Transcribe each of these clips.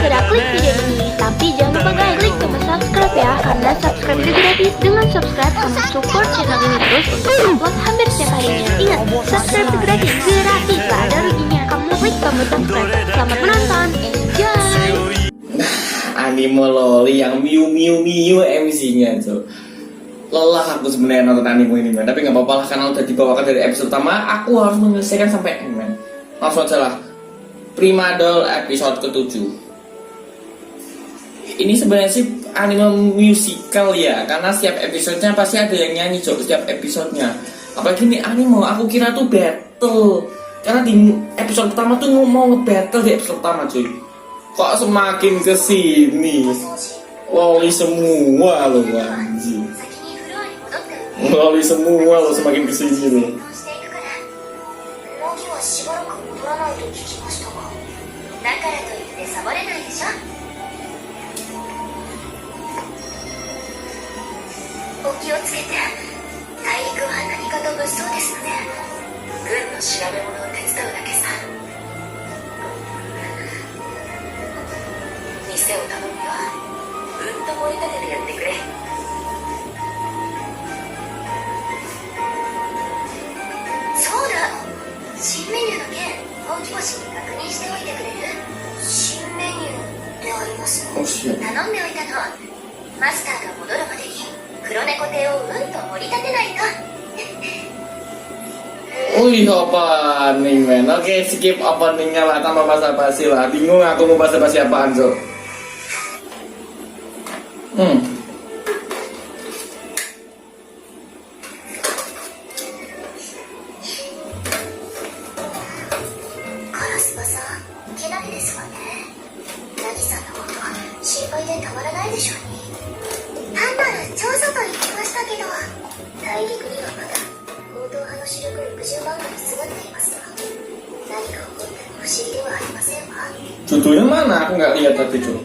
segera klik video ini. Tapi jangan lupa guys, klik tombol subscribe ya, karena subscribe itu gratis. Dengan subscribe, kamu support channel ini terus untuk upload hampir setiap harinya. Ingat, subscribe itu gratis, gak ada ruginya. Kamu klik tombol subscribe. Selamat menonton, enjoy! Anime loli yang Miu MC-nya tuh. Lelah aku sebenarnya nonton anime ini, man. Tapi nggak apa-apa lah, karena udah dibawakan dari episode pertama. Aku harus menyelesaikan sampai end, man. Langsung aja lah. Prima Doll episode ke-7. Ini sebenarnya sih anime musical ya, karena setiap episodenya pasti ada yang nyanyi, Cok, setiap episodenya. Apalagi ini anime, aku kira tuh battle. Karena di episode pertama tuh mau nge-battle di episode pertama, cuy. Kok semakin kesini loli semua loh, anjing. Loli semua loh semakin kesini loh. Wih, opening, men. Oke, skip openingnya lah, tanpa basa-basi lah. Bingung aku mau basa-basi apaan, so. Judulnya mana? Aku nggak lihat tadi, Cuk.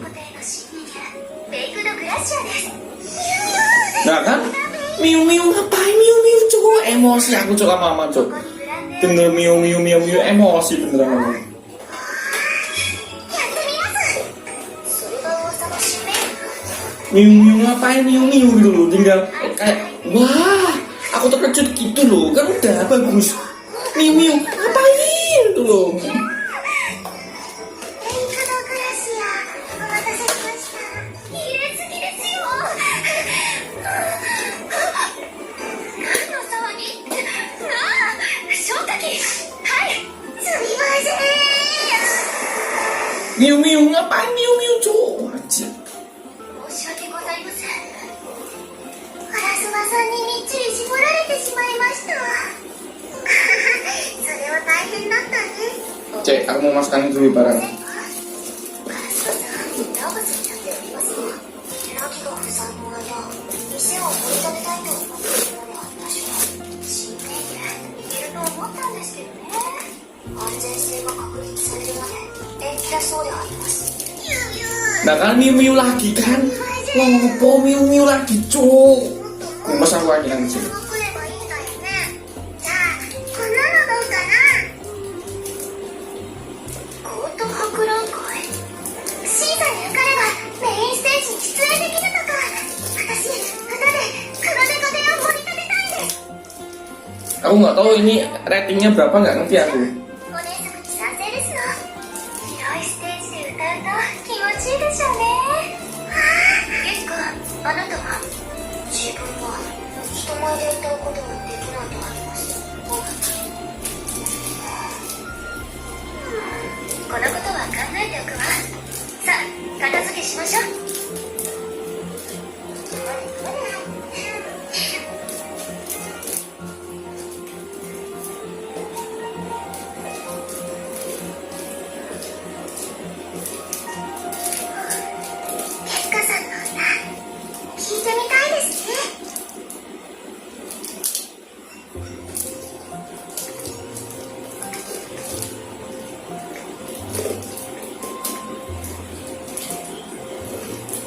Nah kan? Miu ngapain Miu, Cuk? Emosi aku, Cuk, sama mama, Cuk. Denger Miu emosi beneran. Miu ngapain Miu gitu loh, tinggal kayak wah, aku terkejut gitu loh. Kan udah bagus. Miu ngapain gitu loh. Miu ngapain Miu, Cuk? Wajib. Cek, aku mau masukkan dulu barang. Nah kan Miu lagi kan? Ngopo Miu lagi, Cuk? Mas aku aja yang sih. Aku nggak tahu ini ratingnya berapa, nggak ngerti aku.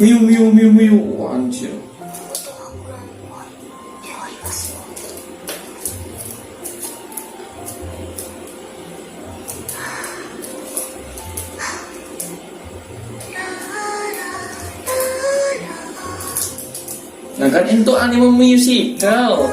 Miu, anjir. Nah kan itu anime musical.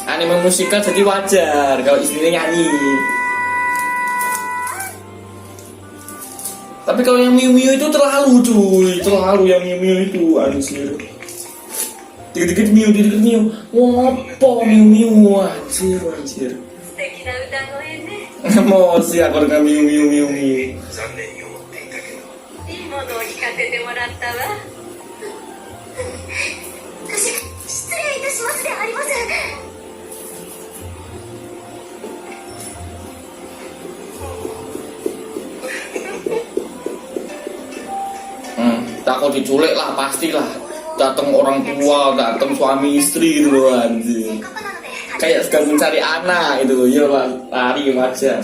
Anime musikal jadi wajar kalau istrinya nyanyi. Tapi kalau yang Miu Miu itu terlalu cuy, terlalu yang Miu Miu itu anjir. Dikit-dikit Miu, ngopo Miu Miu anjir. Emosi aku dengan Miu Miu. 残念に思っていたけどいいものを聞かせてもらったわ失礼いたしますであります Takut diculik lah pastilah. Datang orang tua, datang suami istri gitu loh anjir. Kayak sedang mencari anak itu loh, ya lah lari wajar.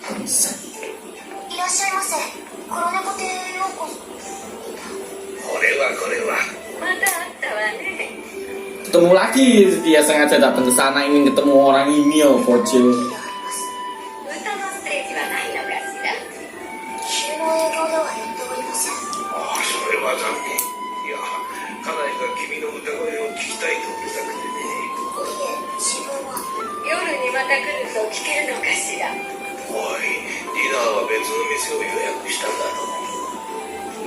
いらっしゃいませ黒猫亭ようこそこれはまた会ったわね Ketemu lagi, dia sengaja datang ke sana ingin ketemu orang ini oh bocil. 歌のステージはないのかしら昼の営業ではやっておりませんああそれは残念いや家内が君の歌声を聞きたいとうるさくてねいえ自分は夜にまた来ると聞けるのかしらおいディナーは別の店を予約したんだろう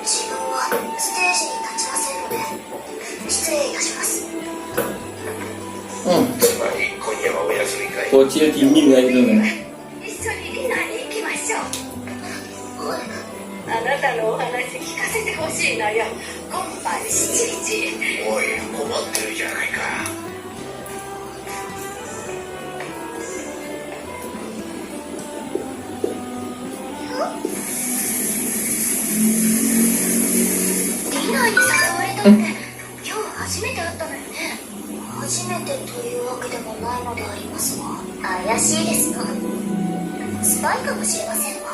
自分はステージに立ちませんので失礼いたします つまり今夜はお休みかい Bocil dingin kayak gitu nih. 一緒にディナーに行きましょうあなたのお話聞かせてほしいのよ今晩7時おい困ってるじゃないかディナーに誘われたって今日初めて会ったのよね初めてというわけでもないのでありますが怪しいですのスパイかもしれませんわ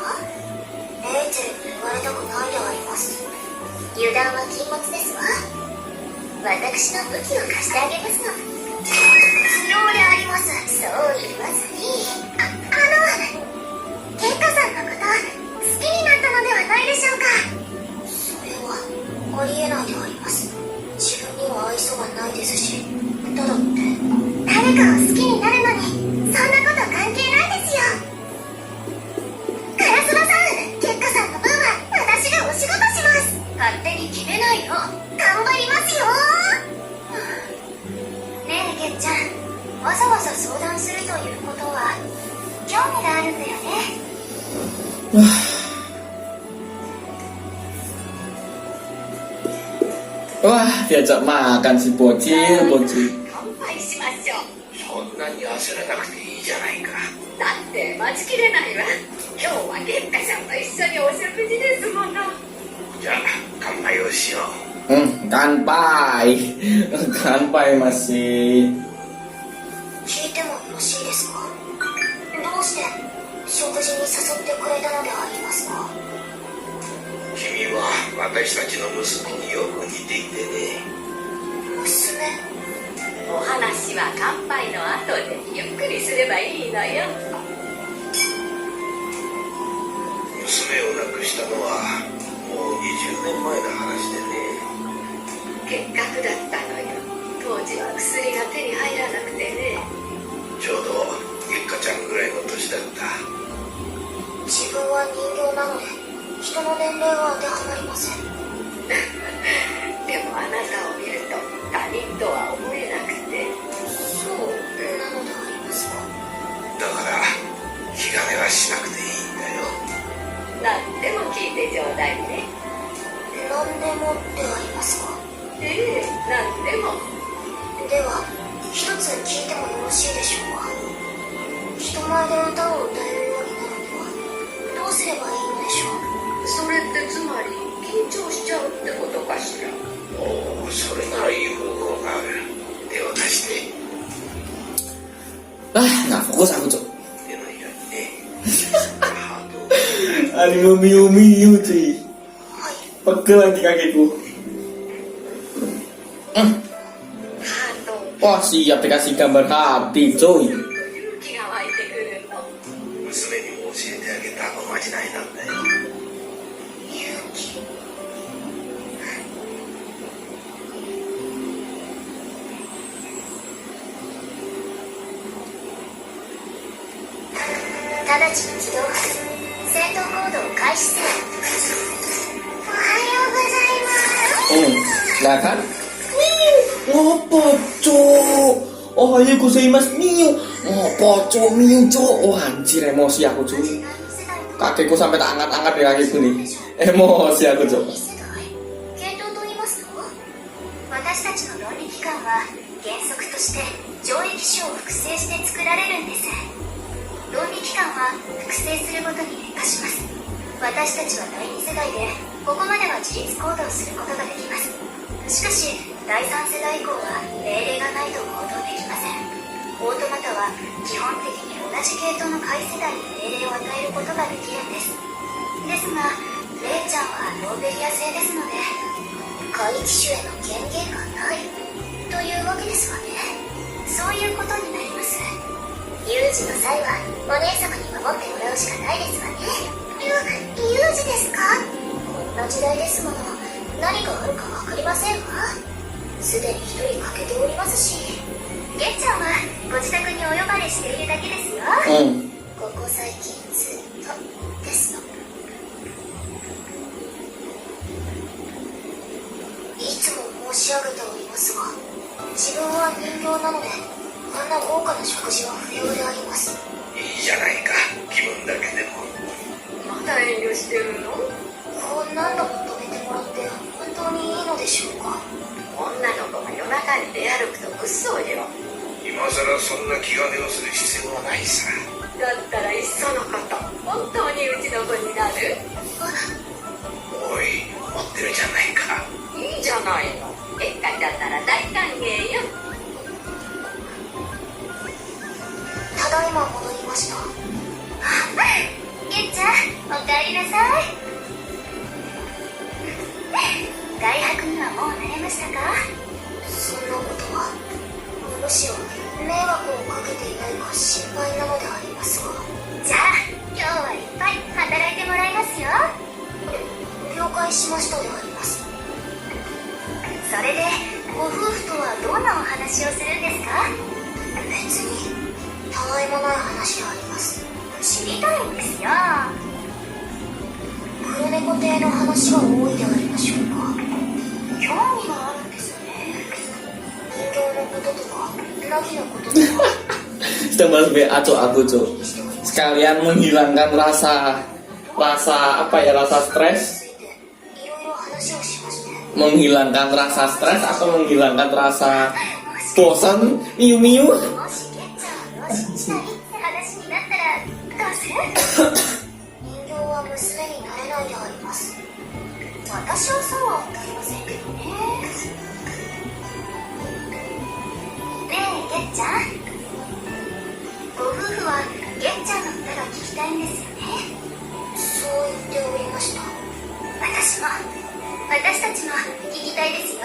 エーチェルに言われたくないであります油断は禁物ですわ私の武器を貸してあげますの不要でありますそう言わずにケンカさんのこと好きになったのではないでしょうかそれはありえないであります自分には愛想がないですしただって誰かを好きになるのにそんなこと関係ないですよ烏丸さんケンカさんの分は私がお仕事します勝手に決めないの頑張りますよねえケンちゃんわざわざ相談するということは興味があるんだよね Wah, diajak makan si bocil. 乾杯しましょうそんなに焦らなくていいじゃないかだって待ちきれないわ今日は月下ちゃんと一緒にお食事ですものじゃあ乾杯をしようKanpai. Kanpai masih. 聞いてもよろしいですかどうして食事に誘ってくれたのでありますか君は私たちの息子によく似ていてね娘お話は乾杯の後でゆっくりすればいいのよ娘を亡くしたのはもう20年前の話でね結核だったのよ当時は薬が手に入らなくてねちょうど月下ちゃんぐらいの年だった自分は人形なので人の年齢は当てはまりませんでもあなたを見ると他人とは思えなくてそうなのでありますかだから気兼ねはしなくていいんだよ何でも聞いてちょうだいね何でもでありますかええ何でもでは一つ聞いてもよろしいでしょうか人前で歌を歌えるようになるにはどうすればいいのでしょうそれってつまり緊張しちゃうってことかしらおおそれならいい方法がある手を出して nggak fokus aku cok. 手のひらにねハートを Anime Miu Miu cuy. Pegel lagi kakiku. ハート Wah siap dikasih gambar hati cuy. 勇気が湧いてくるの娘にも教えてあげたおまじないなんだよ勇気直ちに起動戦闘行動を開始するおはようございます Nah kan? Ngopo cok? Oh iya gozaimasu Miu. Ngopo cok Miu cok? Oh anjir emosi aku cuy. Kakiku sampai tak angkat-angkat di kakiku nih. Emosi aku cok. 系統と言いますと私たちの論理機関は原則として上位機種を複製して作られるんです論理機関は複製するごとに劣化します私たちは第2世代でここまでは自立行動することができますしかし第3世代以降は命令がないと行動できませんオートマタは基本的に同じ系統の下位世代に命令を与えることができるんですですがレイちゃんはノーベリア製ですので下位機種への権限がないというわけですわねそういうことになります有事の際はお姉様に守ってもらうしかないですわね有事ですかこんな時代ですもの何があるか分かりませんわすでに一人欠けておりますしゲンちゃんはご自宅にお呼ばれしているだけですよ、ここ最近ずっとですのいつも申し上げておりますが自分は人形なのであんな豪華な食事は不要でありますいいじゃないか気分だけでもまだ遠慮してるのこん何度も止めてもらって本当にいいのでしょうか女の子が夜中に出歩くと物騒よ今さらそんな気兼ねをする必要はないさだったらいっそのこと本当にうちの子になるおい持ってるじゃないかいいじゃないの結果だったら大歓迎よただいま戻りましたゲンちゃんおかえりなさい外泊にはもう慣れましたかそんなことはむしろ迷惑をかけていないか心配なのでありますがじゃあ今日はいっぱい働いてもらいますよ了解しましたでありますそれでご夫婦とはどんなお話をするんですか別にたわいもない話であります知りたいんですよ黒猫亭の話が多いでありましょうか興味があるんですね人形のこととかナギのこととかKita bahas BA cok aku cok. Sekalian menghilangkan rasa apa ya rasa stres. Menghilangkan rasa stres atau menghilangkan rasa bosan Miu Miu. 話になったらどうする人形は娘になれないであります私はそうは思いませんけどねねえゲンちゃんご夫婦はゲンちゃんの歌が聞きたいんですよねそう言っておりました私たちも聞きたいですよ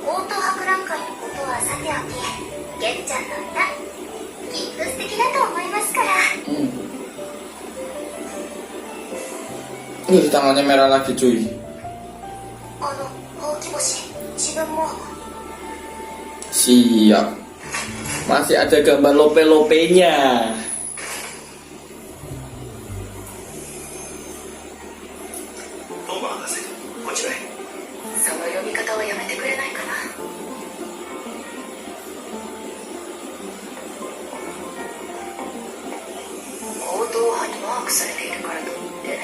オート博覧会のことはさておきゲンちゃんの歌きっと素敵だと思いますから。Tangannya merah lagi cuy. ほうき星、自分も。Siap. Masih ada gambar lope-lopenya. どうも博士、こちらへ。その呼び方はやめてくれないかな。強盗犯にマークされているからといって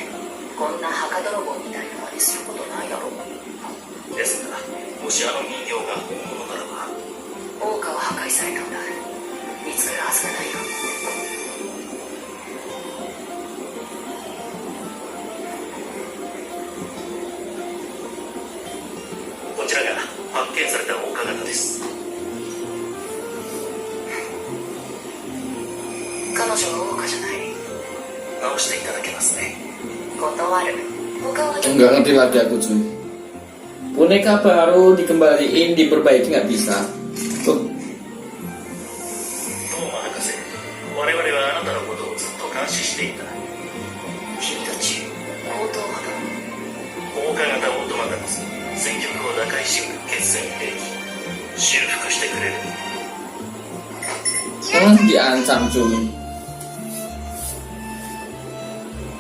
こんな墓泥棒みたいな真似することないだろうですがもしあの人形が本物ならば王家は破壊されたんだ見つかるはずがないよこちらが発見された岡方です女は愚かじゃない。直していただけますね。断る。他は Nggak ngerti lagi aku cuy. Boneka baru dikembaliin, diperbaiki nggak bisa. Tuh. トーマ博士、我々はあなたのことをずっと監視していた。君たち強盗犯だ。放火型オートマタこそ戦局を打開しうる決戦兵器。修復してくれる。 Diancam cuy.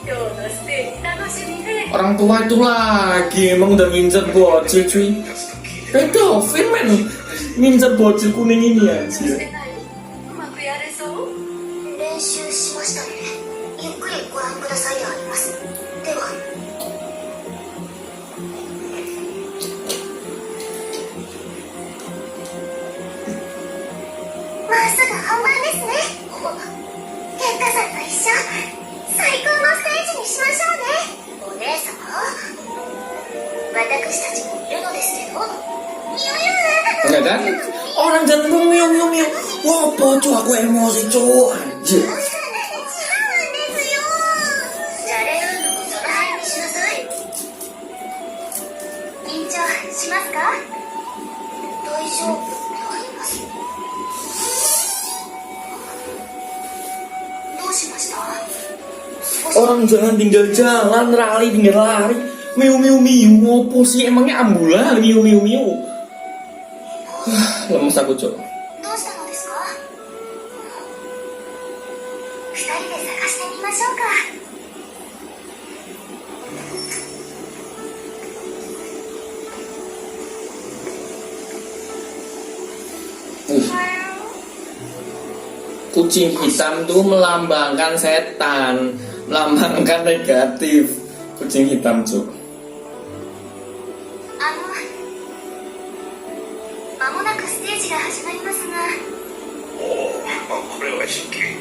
今日のステージ楽しみね。 Orang tua itu lagi emang udah ngincer bocil cuy. Pedofil men. Ngincer bocil kuning ini し anjir. てない。うまくやれそう。練習しましたので、ゆっくりご覧くださいであります。では。もうすぐ本番ですね。ケンタさんと一緒、最高のステージにしましょうね。お姉様、私たちもいるのですけど。Enggak kan? Orang jangan ngomong miu miu miu. Wah, bocil aku emosi cuy. Anjir. じゃれるのもその辺にしなさい。緊張しますか？大丈夫であります。どうしました？ Orang jangan tinggal jalan, rally tinggal lari. Miu miu miu, ngopo sih emangnya ambulan miu miu miu. Lemes aku cuy. どうしたのですか？二人で探してみましょうか。 Kucing hitam tuh melambangkan setan, melambangkan negatif. Kucing hitam cuy. 間もなくステージが始まりますが。おお、これは失敬。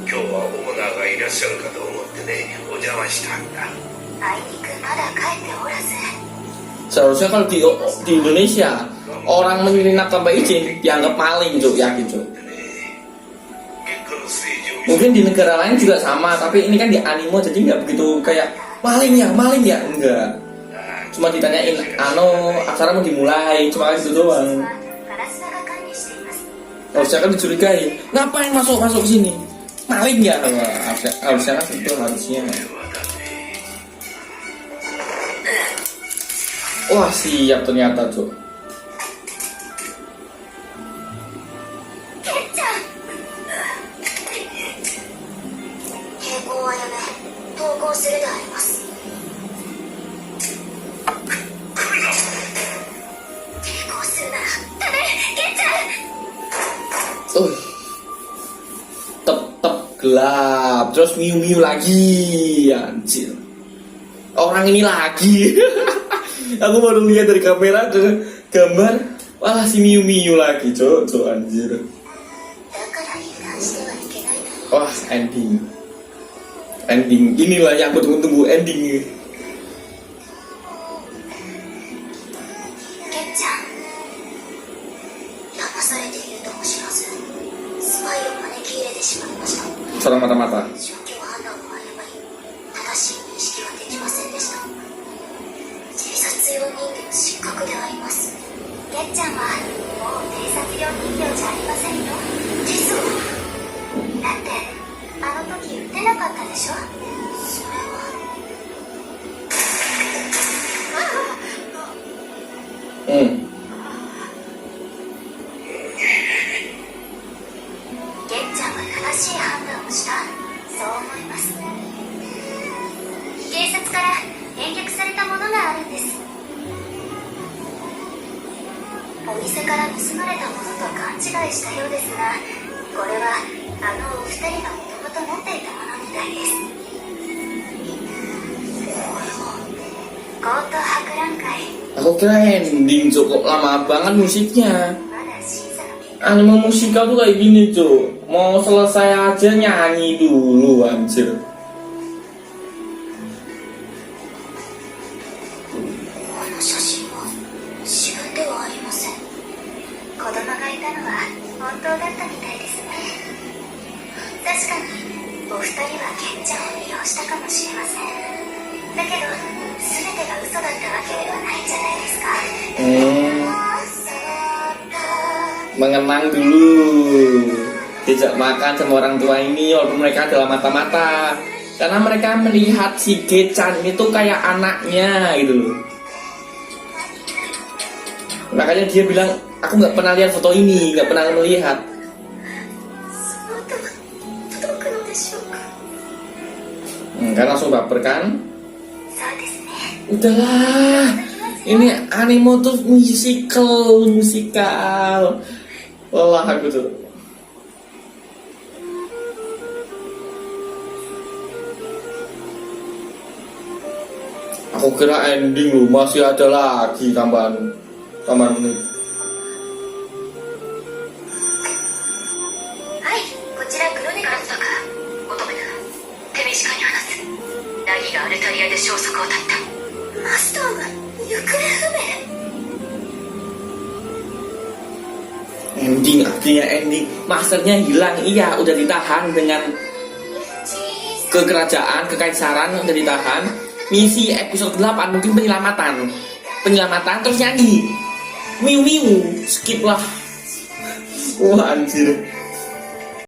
今日はオーナーがいらっしゃるかと思ってね、お邪魔したんだ。あいにくまだ帰っておらず。 Seharusnya kalau di Indonesia orang menyelinap tanpa izin dianggap maling cuy, yakin cuy. Mungkin di negara lain juga sama, tapi ini kan di anime jadi nggak begitu kayak maling ya, enggak. Cuma ditanyain, acara mau dimulai, cuma gitu doang. Harusnya kan dicurigai, ngapain masuk sini? Maling ya, harusnya kan itu harusnya. Wah siap ternyata cuy. するであります。抵抗するならダメ、ケンちゃん。 Tetap gelap, terus miu-miu lagi, anjir. Orang ini lagi. Aku baru lihat dari kamera ke gambar, wah si miu-miu lagi, cok anjir. Wah, ending inilah yang aku tunggu ending. Seorang mata-mata. Aku kira ending cukup lama banget musiknya. Anime musikal tuh kayak gini cuy, mau selesai aja nyanyi dulu anjir. お二人は賢者を利用したかもしれません。だけど全てが嘘だったわけではないんじゃないですか。Mengenang dulu, diajak makan sama orang tua ini walaupun mereka adalah mata-mata, karena mereka melihat si Ge-chan itu kayak anaknya gitu loh. Makanya dia bilang, aku nggak pernah lihat foto ini, nggak pernah melihat. その音は届くのでしょうか。 Kan langsung baper kan? そうですね。 Udahlah, ini anime tuh musikal. Lelah aku tuh. Aku kira ending loh, masih ada lagi tambahan menit. はい、こちらクロニカルズだから乙女だ。手短に話す。ナギがアルタリアで消息を絶った。マスターが行方不明。 Ending, artinya ending. Masternya hilang, iya udah ditahan dengan kekerajaan, kekaisaran udah ditahan. Misi episode 8 mungkin penyelamatan terus nyanyi. Miu miu, skip lah. Wah anjir.